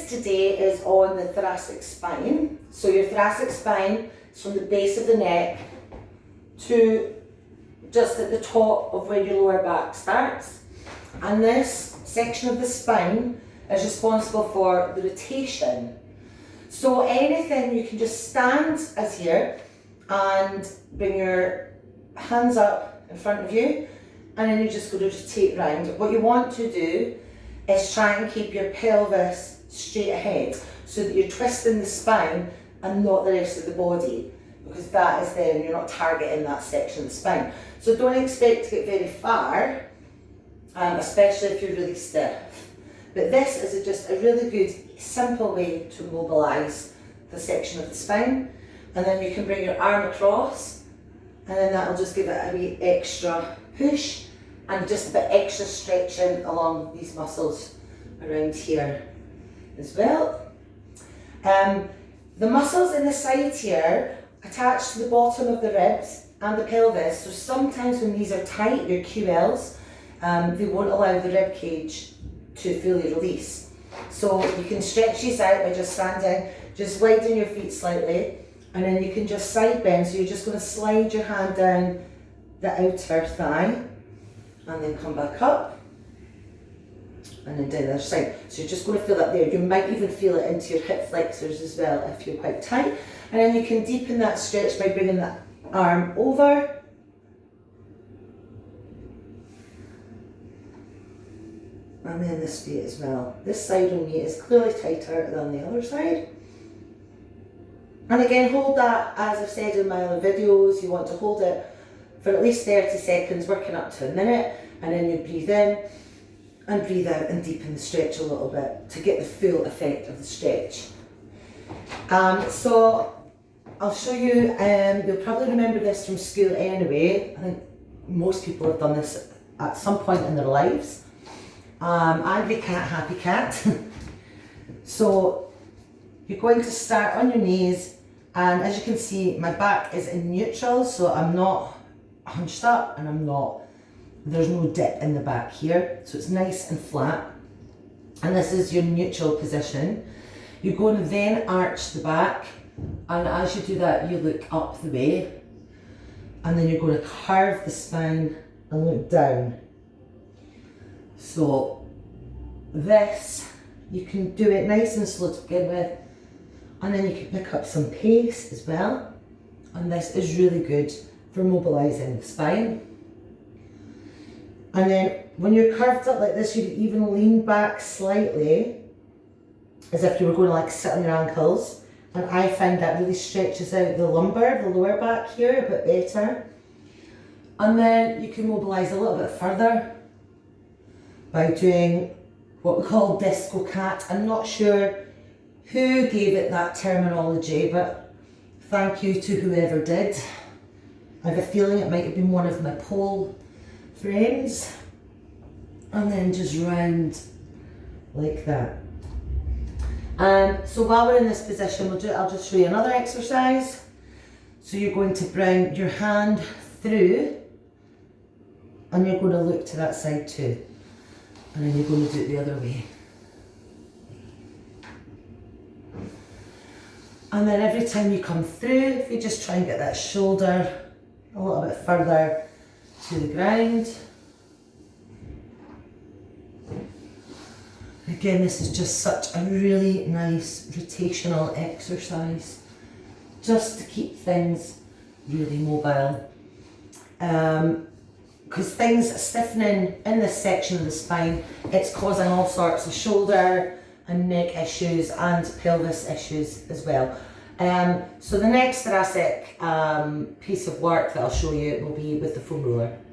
focus today is on the thoracic spine. So your thoracic spine is from the base of the neck to just at the top of where your lower back starts. And this section of the spine is responsible for the rotation. So anything, you can just stand as here and bring your hands up in front of you, and then you're just going to rotate round. What you want to do is try and keep your pelvis straight ahead so that you're twisting the spine and not the rest of the body, because that is then you're not targeting that section of the spine. So don't expect to get very far, especially if you're really stiff. But this is just a really good, simple way to mobilise the section of the spine. And then you can bring your arm across, and then that'll just give it a wee extra push and just a bit extra stretching along these muscles around here as well. The muscles in the side here attach to the bottom of the ribs and the pelvis, so sometimes when these are tight, your QLs, they won't allow the rib cage to fully release. So you can stretch these out by just standing, just widen your feet slightly, and then you can just side bend. So you're just going to slide your hand down the outer thigh and then come back up and then down the other side. So you're just going to feel that there. You might even feel it into your hip flexors as well if you're quite tight. And then you can deepen that stretch by bringing the arm over. And then this way as well. This side on me is clearly tighter than the other side. And again, hold that, as I've said in my other videos, you want to hold it for at least 30 seconds, working up to a minute, and then you breathe in and breathe out and deepen the stretch a little bit to get the full effect of the stretch. So I'll show you, you'll probably remember this from school anyway. I think most people have done this at some point in their lives. Angry cat, happy cat. So you're going to start on your knees, and as you can see, my back is in neutral, so I'm not hunched up and there's no dip in the back here, so it's nice and flat. And this is your neutral position. You're going to then arch the back, and as you do that, you look up the way, and then you're going to curve the spine and look down. So this, you can do it nice and slow to begin with, and then you can pick up some pace as well. And this is really good for mobilising the spine. And then when you're curved up like this, you can even lean back slightly as if you were going to like sit on your ankles. And I find that really stretches out the lumbar, the lower back here, a bit better. And then you can mobilise a little bit further by doing what we call disco cat. I'm not sure who gave it that terminology, but thank you to whoever did. I have a feeling it might have been one of my pole friends. And then just round like that. So while we're in this position, I'll just show you another exercise. So you're going to bring your hand through, and you're going to look to that side too. And then you're going to do it the other way. And then every time you come through, if you just try and get that shoulder a little bit further to the ground. Again, this is just such a really nice rotational exercise, just to keep things really mobile. Because things stiffening in this section of the spine, it's causing all sorts of shoulder and neck issues and pelvis issues as well. So the next thoracic piece of work that I'll show you will be with the foam roller.